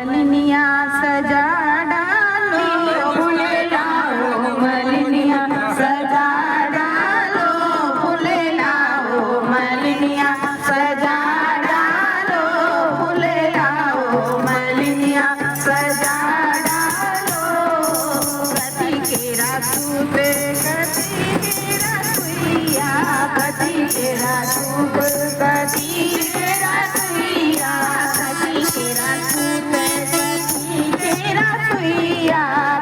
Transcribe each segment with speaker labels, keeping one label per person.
Speaker 1: मलिनिया सजा डालो, फूल लाओ मलिनिया सजा डालो, फूल लाओ मलिनिया सजा डालो, फूल लाओ मलिनिया सजा डालो। कति केरा सूप कति केरा सुइया, कति केरा सूप कति केरा सुइया, कति केरा सूप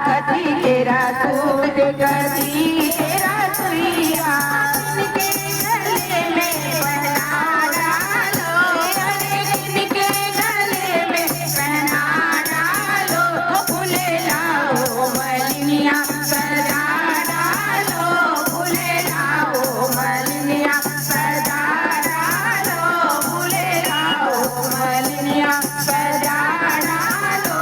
Speaker 1: कति केरा सूप कति केरा सुइया। इनके गले में पहना डालो, इनके गले में पहना डालो, फूल लाओ मलिनिया सजा डालो, फूल लाओ मलिनिया सजा डालो, फूल लाओ मलिनिया सजा डालो।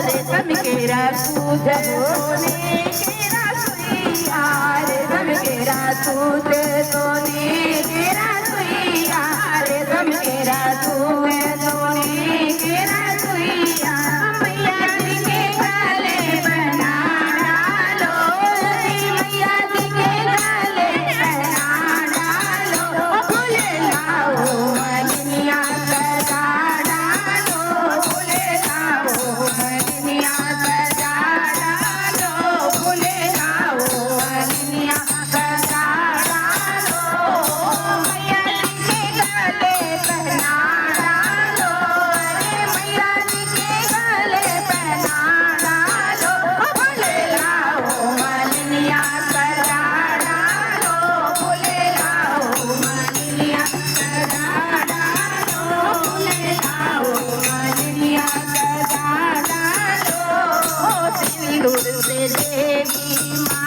Speaker 1: रेशम केरा सूत सोने केरा सुइया, रेशम केरा सूत सोने केरा सुइया, रेशम केरा सूत सोने केरा सुइया। मैया जी के गले पहना डालो, मैया जी के गले पहना डालो, फूल लाओ मलिनिया सजा डालो, फूल लाओ मलिनिया सजा डालो, फूल लाओ मलिनिया सजा डालो। मैया जी के गले पहना डालो, मैया जी के गले पहना डालो, फूल लाओ मलिनिया सजा डालो, फूल लाओ मलिनिया सजा डालो, फूल लाओ मलिनिया सजा डालो। सिंदूर से देवी माँ